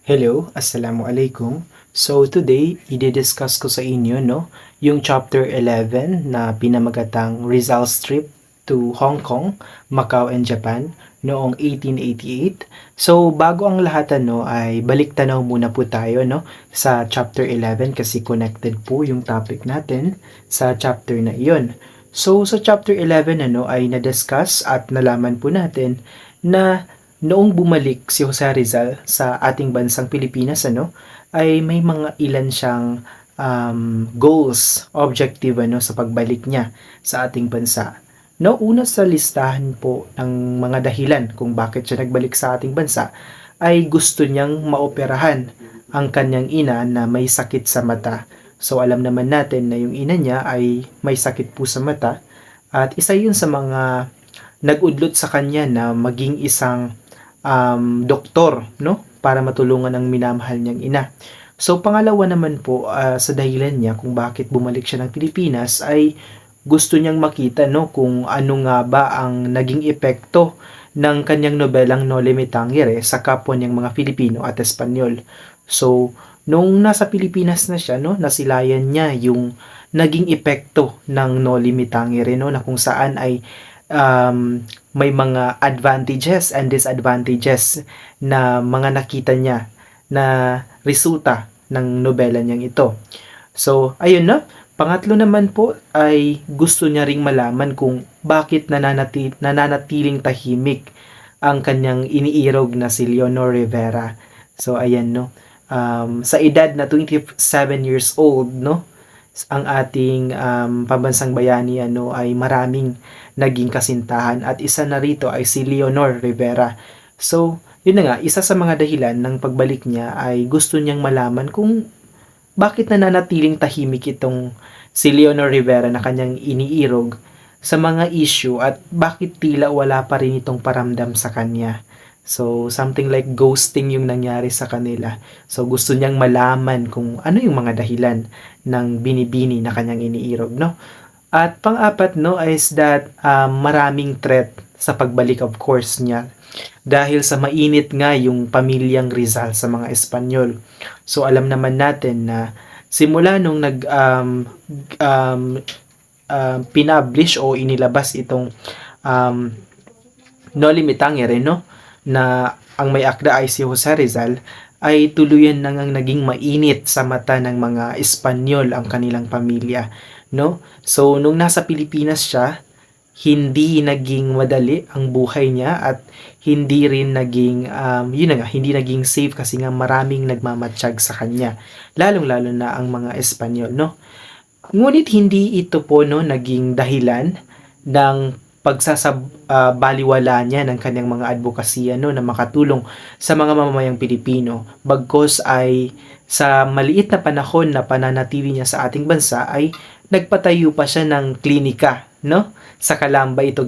Hello, Assalamualaikum. So today, i-discuss ko sa inyo yung chapter 11 na pinamagatang Rizal's Trip to Hong Kong, Macau, and Japan noong 1888. So bago ang lahat ay balik tanaw muna po tayo sa chapter 11 kasi connected po yung topic natin sa chapter na iyon. So sa chapter 11 ay na-discuss at nalaman po natin na noong bumalik si Jose Rizal sa ating bansang Pilipinas ay may mga ilan siyang goals, objective sa pagbalik niya sa ating bansa. No, una sa listahan po ng mga dahilan kung bakit siya nagbalik sa ating bansa ay gusto niyang maoperahan ang kanyang ina na may sakit sa mata. So alam naman natin na yung ina niya ay may sakit po sa mata at isa yun sa mga nag-udlot sa kanya na maging isang doktor para matulungan ang minamahal niyang ina. So pangalawa naman po sa dahilan niya kung bakit bumalik siya ng Pilipinas ay gusto niyang makita kung ano nga ba ang naging epekto ng kanyang nobelang Noli Me Tangere sa kapwa niyang mga Filipino at Espanyol. So nung nasa Pilipinas na siya nasilayan niya yung naging epekto ng Noli Me Tangere na kung saan ay may mga advantages and disadvantages na mga nakita niya na resulta ng nobela niyang ito. So, ayun na. Pangatlo naman po ay gusto niya ring malaman kung bakit nananatiling tahimik ang kanyang iniirog na si Leonor Rivera. So, ayan sa edad na 27 years old ang ating pambansang bayani ay maraming naging kasintahan at isa na rito ay si Leonor Rivera. So, yun na nga, isa sa mga dahilan ng pagbalik niya ay gusto niyang malaman kung bakit nananatiling tahimik itong si Leonor Rivera na kanyang iniirog sa mga issue at bakit tila wala pa rin itong paramdam sa kanya. So, something like ghosting yung nangyari sa kanila. So, gusto niyang malaman kung ano yung mga dahilan ng binibini na kanyang iniirog, At pang-apat, is that maraming threat sa pagbalik of course niya. Dahil sa mainit nga yung pamilyang Rizal sa mga Espanyol. So, alam naman natin na simula nung pinablish o inilabas itong Noli Me Tangere, na ang may akda ay si Jose Rizal, ay tuluyan nang naging mainit sa mata ng mga Espanyol ang kanilang pamilya, So, nung nasa Pilipinas siya, hindi naging madali ang buhay niya at hindi rin naging, hindi naging safe kasi nga maraming nagmamatsyag sa kanya, lalong-lalo na ang mga Espanyol, Ngunit hindi ito po naging dahilan ng pagsasabaliwala niya ng kanyang mga advokasya na makatulong sa mga mamamayang Pilipino. Bagkos ay sa maliit na panahon na pananatili niya sa ating bansa ay nagpatayo pa siya ng klinika, sa Calamba ito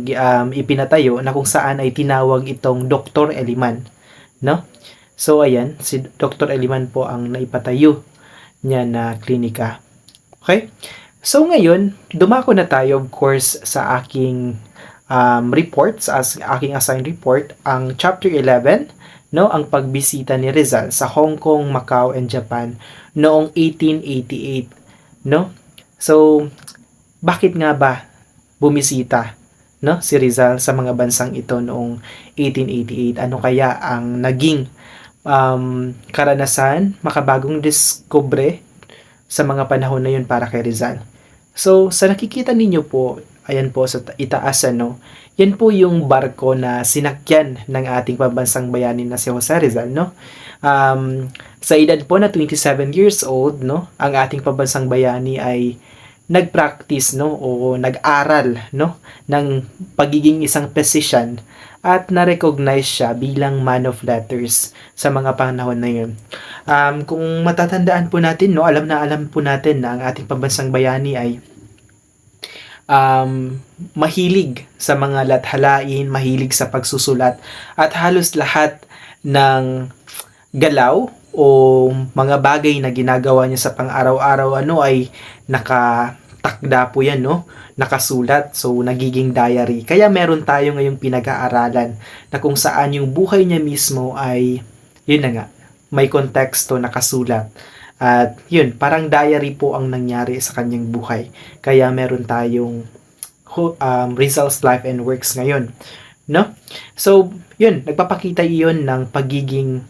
ipinatayo na kung saan ay tinawag itong Dr. Eliman, So ayan, si Dr. Eliman po ang naipatayo niya na klinika. Okay? So ngayon, dumako na tayo of course sa aking reports as aking assigned report, ang chapter 11, ang pagbisita ni Rizal sa Hong Kong, Macau, and Japan noong 1888, So, bakit nga ba bumisita si Rizal sa mga bansang ito noong 1888? Ano kaya ang naging karanasan, makabagong diskubre sa mga panahon na yun para kay Rizal? So, sa nakikita ninyo po, ayan po sa itaas, yan po yung barko na sinakyan ng ating pambansang bayani na si Jose Rizal, sa edad po na 27 years old, ang ating pambansang bayani ay nag-practice, o nag-aral, ng pagiging isang physician at na-recognize siya bilang man of letters sa mga panahon na yun. Kung matatandaan po natin, alam po natin na ang ating pambansang bayani ay mahilig sa mga lathalain, mahilig sa pagsusulat, at halos lahat ng galaw o mga bagay na ginagawa niya sa pang-araw-araw ay nakatakda po yan, nakasulat, so nagiging diary. Kaya meron tayo ngayong pinag-aaralan na kung saan yung buhay niya mismo ay yun na nga, may konteksto nakasulat. At yun, parang diary po ang nangyari sa kanyang buhay. Kaya meron tayong Rizal's life and works ngayon, no? So, yun, nagpapakita iyon ng pagiging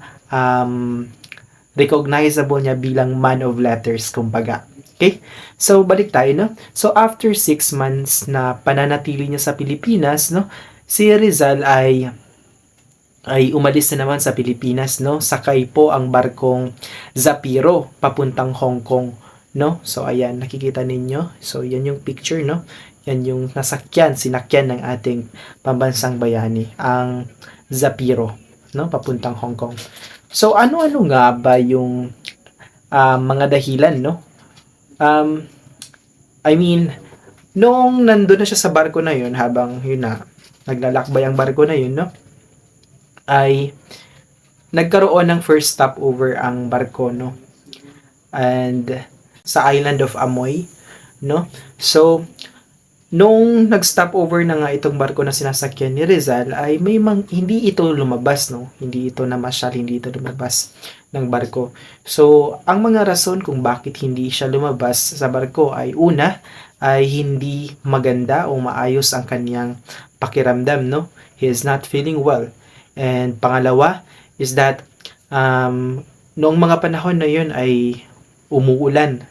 recognizable niya bilang man of letters, kumbaga. Okay? So, balik tayo, no? So, after 6 months na pananatili niya sa Pilipinas, no? Si Rizal ay umalis na naman sa Pilipinas, no? Sakay po ang barkong Zapiro papuntang Hong Kong, no? So ayan, nakikita ninyo. So yan yung picture, no? Yan yung sinakyan ng ating pambansang bayani, ang Zapiro, no? Papuntang Hong Kong. So ano-ano nga ba yung mga dahilan, no? I mean, noong nandun na siya sa barko na yun, habang yun na, naglalakbay ang barko na yun, no? Ay nagkaroon ng first stopover ang barko, no? And sa island of Amoy, no? So, nung nag-stopover na nga itong barko na sinasakyan ni Rizal, ay hindi ito lumabas, no? Hindi ito namasyal, hindi ito lumabas ng barko. So, ang mga rason kung bakit hindi siya lumabas sa barko ay una, ay hindi maganda o maayos ang kanyang pakiramdam, no? He is not feeling well. And pangalawa is that noong mga panahon na yun ay umuulan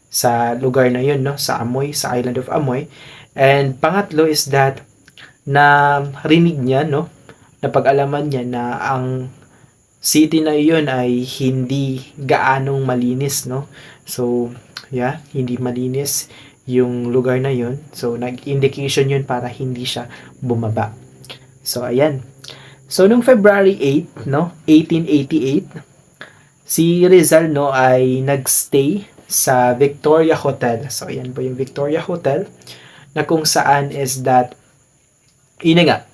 sa lugar na yun, no? Sa Amoy, sa island of Amoy. And pangatlo is that na rinig niya, no? Napag-alaman niya na ang city na yun ay hindi gaanong malinis, no? So, yeah, hindi malinis yung lugar na yun. So, nag-indication yun para hindi siya bumaba. So, ayan. So, nung February 8, no, 1888, si Rizal, no, ay nagstay sa Victoria Hotel. So, ayan po yung Victoria Hotel, na kung saan is that, yun nga,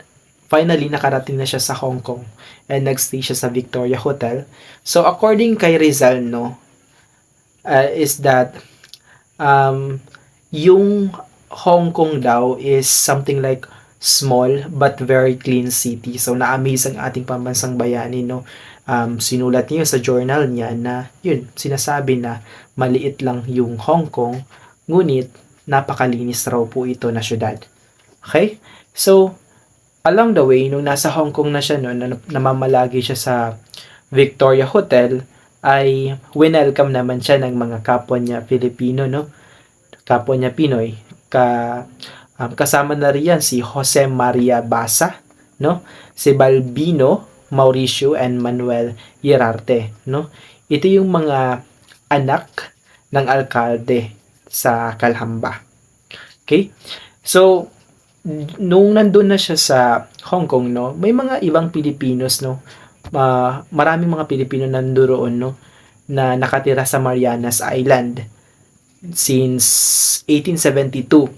finally, nakarating na siya sa Hong Kong and nagstay siya sa Victoria Hotel. So, according kay Rizal, no, is that, yung Hong Kong daw is something like small but very clean city. So, na-amaze ang ating pambansang bayani, no? Sinulat niya sa journal niya na, yun, sinasabi na maliit lang yung Hong Kong, ngunit napakalinis raw po ito na syudad. Okay? So, along the way, nung nasa Hong Kong na siya, no, namamalagi siya sa Victoria Hotel, ay winelcome naman siya ng mga kapwa niya Filipino, no? Kapwa niya Pinoy. Kasama na riyan si Jose Maria Basa, no? Si Balbino Mauricio and Manuel Yerarte, no? Ito yung mga anak ng alkalde sa Calamba. Okay? So, nung nandun na siya sa Hong Kong, no, may mga ibang Pilipinos, no? Maraming mga Pilipino nandoon, no, na nakatira sa Marianas Island since 1872.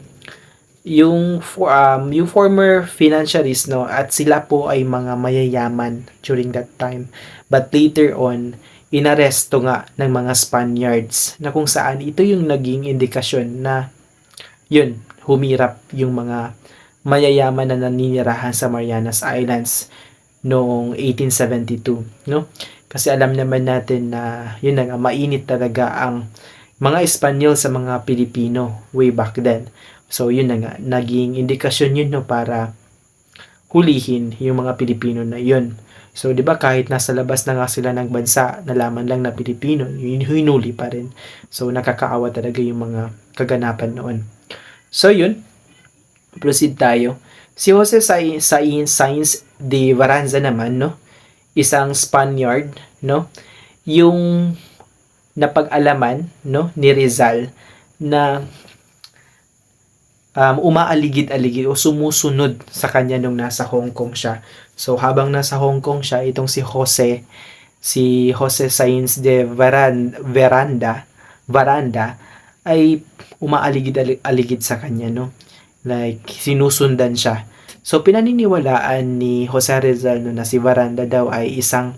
Yung former financiaries, no, at sila po ay mga mayayaman during that time, but later on inaresto nga ng mga Spaniards, na kung saan ito yung naging indikasyon na yun, humirap yung mga mayayaman na naninirahan sa Marianas Islands noong 1872, no? Kasi alam naman natin na yun na nga, mainit talaga ang mga Espanyol sa mga Pilipino way back then. So, yun na nga, naging indikasyon yun, no, para hulihin yung mga Pilipino na yun. So, di ba, kahit nasa labas na nga sila ng bansa, nalaman lang na Pilipino, hinuli pa rin. So, nakakaawa talaga yung mga kaganapan noon. So, yun, proceed tayo. Si Jose Sainz de Varanza naman, no, isang Spaniard, no, yung napag-alaman, no, ni Rizal na umaaligid-aligid o sumusunod sa kanya nung nasa Hong Kong siya. So, habang nasa Hong Kong siya, itong si Jose Sainz de Varanda, ay umaaligid-aligid sa kanya, no? Like, sinusundan siya. So, pinaniniwalaan ni Jose Rizal, no, na si Varanda daw ay isang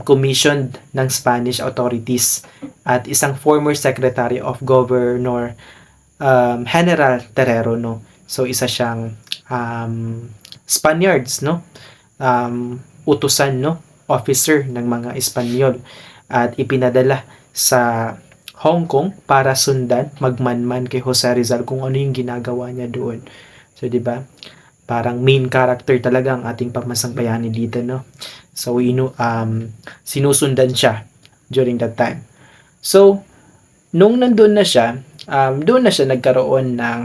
commissioned ng Spanish authorities at isang former Secretary of Governor General Terrero, no. So isa siyang Spaniards, no, utusan, no, officer ng mga Espanyol at ipinadala sa Hong Kong para sundan, magmanman kay Jose Rizal kung ano yung ginagawa niya doon. So, di ba? Parang main character talaga ang ating pambansang bayani dito, no? So, sinusundan siya during that time. So, nung nandun na siya, doon na siya nagkaroon ng,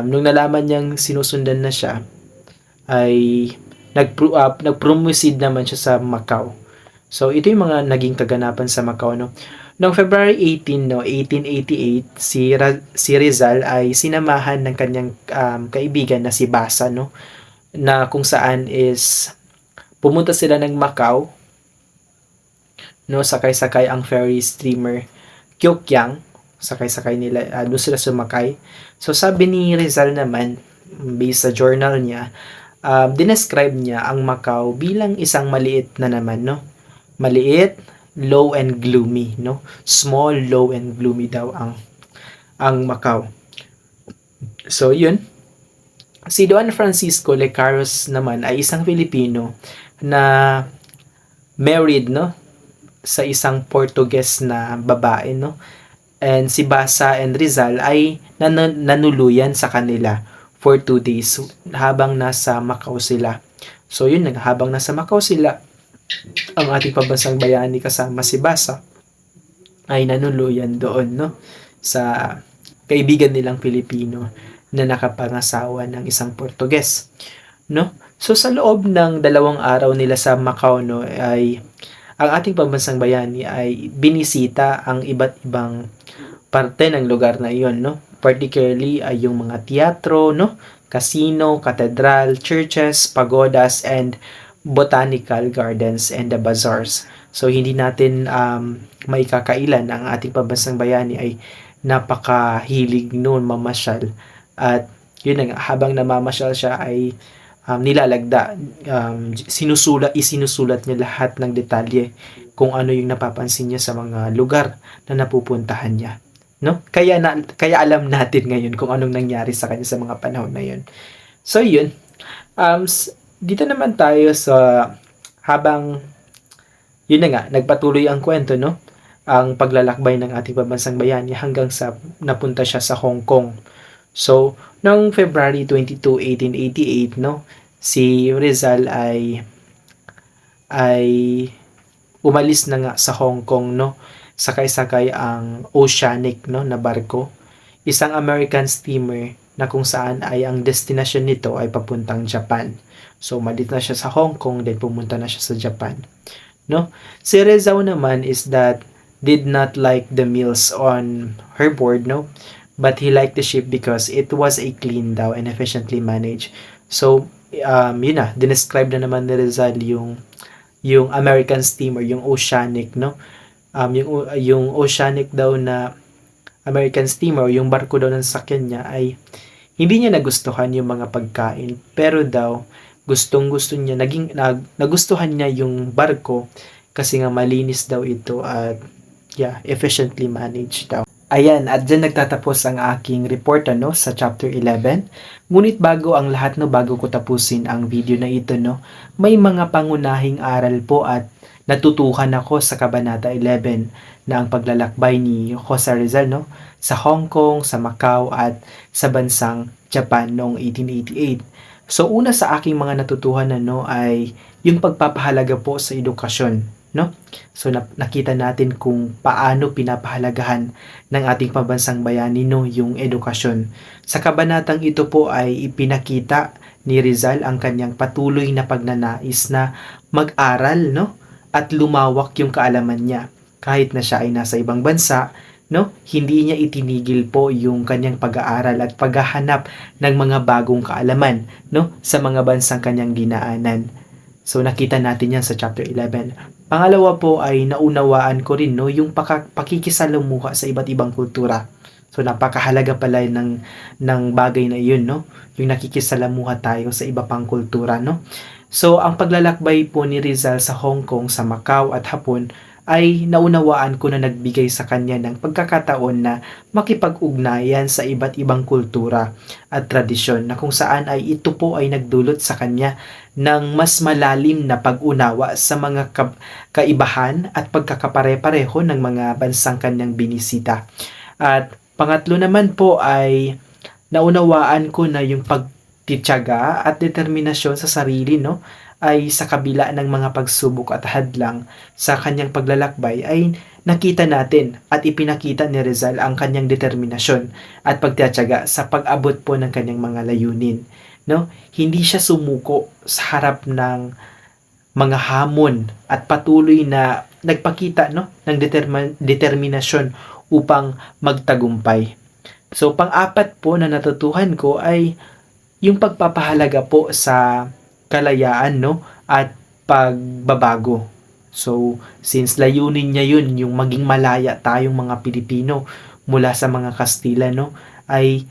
nung nalaman niyang sinusundan na siya, ay nag-proceed naman siya sa Macau. So, ito yung mga naging kaganapan sa Macau, no? Noong February 18, no, 1888, si Rizal ay sinamahan ng kanyang kaibigan na si Basa, no, na kung saan is pumunta sila ng Macau, no, sakay-sakay ang ferry steamer Kyokyang, sakay-sakay nila, doon sila sumakay. So, sabi ni Rizal naman, based sa journal niya, dinescribe niya ang Macau bilang isang maliit na naman, no, maliit, low and gloomy, no? Small, low and gloomy daw ang Macau. So, yun. Si Don Francisco Lecaros naman ay isang Filipino na married, no, sa isang Portuguese na babae, no? And si Basa and Rizal ay nanuluyan sa kanila for 2 days habang nasa Macau sila. So, yun, habang nasa Macau sila, ang ating pambansang bayani kasama si Basa ay nanuluyan doon, no, sa kaibigan nilang Pilipino na nakapangasawa ng isang Portuges, no. So sa loob ng 2 araw nila sa Macau, no, ay ang ating pambansang bayani ay binisita ang iba't ibang parte ng lugar na iyon, no. Particularly ay yung mga teatro, no, casino, katedral, churches, pagodas, and botanical gardens and the bazaars. So, hindi natin maikakailan ang ating pambansang bayani ay napakahilig noon mamasyal. At yun nga, habang namamasyal siya ay nilalagda, isinusulat niya lahat ng detalye kung ano yung napapansin niya sa mga lugar na napupuntahan niya. No? Kaya alam natin ngayon kung anong nangyari sa kanya sa mga panahon na yun. So, yun. Dito naman tayo sa habang yun na nga, nagpatuloy ang kwento, no? Ang paglalakbay ng ating pambansang bayani hanggang sa napunta siya sa Hong Kong. So, noong February 22, 1888, no, si Rizal ay umalis na nga sa Hong Kong, no? Sakay-sakay ang Oceanic, no, na barko, isang American steamer na kung saan ay ang destination nito ay papuntang Japan. So, malit na siya sa Hong Kong, then pumunta na siya sa Japan. No? Si Rizal naman is that did not like the meals on her board, no? But he liked the ship because it was a clean daw and efficiently managed. So, yun na, dinescribe na naman ni Rizal yung American steamer, yung Oceanic, no? Yung Oceanic daw na American steamer, yung barko daw ng sakyan niya ay hindi niya nagustuhan yung mga pagkain, pero daw gustong-gusto niya, nagustuhan niya yung barko kasi nga malinis daw ito at efficiently managed daw. Ayan, at dyan nagtatapos ang aking report, no, sa chapter 11. Ngunit bago ang lahat, no, bago ko tapusin ang video na ito, no, may mga pangunahing aral po at natutuhan ako sa Kabanata 11 na ang paglalakbay ni Jose Rizal, no, sa Hong Kong, sa Macau at sa bansang Japan noong 1888. So, una sa aking mga natutuhan ay yung pagpapahalaga po sa edukasyon, no? So, nakita natin kung paano pinapahalagahan ng ating pambansang bayani, no, yung edukasyon. Sa kabanatang ito po ay ipinakita ni Rizal ang kanyang patuloy na pagnanais na mag-aral, no, at lumawak yung kaalaman niya. Kahit na siya ay nasa ibang bansa, no, hindi niya itinigil po yung kanyang pag-aaral at paghahanap ng mga bagong kaalaman, no, sa mga bansang kanyang dinaanan. So, nakita natin yan sa chapter 11. Pangalawa po ay naunawaan ko rin, no, yung pakikisalamuha sa iba't ibang kultura. So, napakahalaga pala ng bagay na yun, no, yung nakikisalamuha tayo sa iba pang kultura, no. So, ang paglalakbay po ni Rizal sa Hong Kong, sa Macau at Hapon ay naunawaan ko na nagbigay sa kanya ng pagkakataon na makipag-ugnayan sa iba't ibang kultura at tradisyon na kung saan ay ito po ay nagdulot sa kanya ng mas malalim na pag-unawa sa mga kaibahan at pagkakapare-pareho ng mga bansang kanyang binisita. At pangatlo naman po ay naunawaan ko na yung pagtitiyaga at determinasyon sa sarili, no, ay sa kabila ng mga pagsubok at hadlang sa kanyang paglalakbay ay nakita natin at ipinakita ni Rizal ang kanyang determinasyon at pagtitiyaga sa pag-abot po ng kanyang mga layunin, no? Hindi siya sumuko sa harap ng mga hamon at patuloy na nagpakita, no, ng determinasyon upang magtagumpay. So pang-apat po na natutuhan ko ay yung pagpapahalaga po sa kalayaan, no, at pagbabago. So since layunin niya yun yung maging malaya tayong mga Pilipino mula sa mga Kastila, no, ay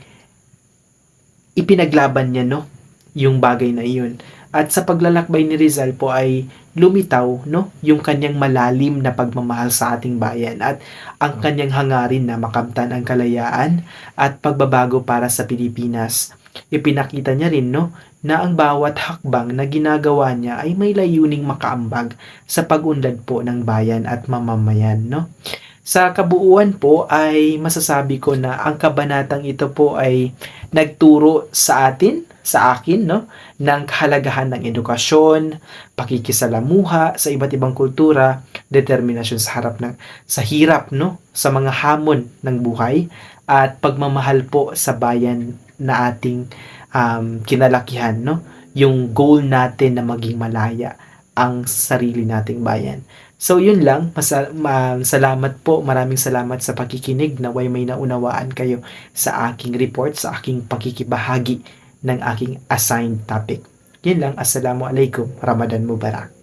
ipinaglaban niya, no, yung bagay na iyon. At sa paglalakbay ni Rizal po ay lumitaw, no, yung kanyang malalim na pagmamahal sa ating bayan at ang kanyang hangarin na makamtan ang kalayaan at pagbabago para sa Pilipinas. Ipinakita niya rin, no, na ang bawat hakbang na ginagawa niya ay may layuning makaambag sa pag-unlad po ng bayan at mamamayan, no. Sa kabuuan po ay masasabi ko na ang kabanatang ito po ay nagturo sa akin, no, ng kahalagahan ng edukasyon, pakikisalamuha sa iba't ibang kultura, determinasyon sa hirap, no, sa mga hamon ng buhay at pagmamahal po sa bayan na ating kinalakihan, no, yung goal natin na maging malaya ang sarili nating bayan. So yun lang, salamat po, maraming salamat sa pakikinig, naway may naunawaan kayo sa aking report, sa aking pakikibahagi ng aking assigned topic. Yun lang, Assalamualaikum, Ramadan Mubarak.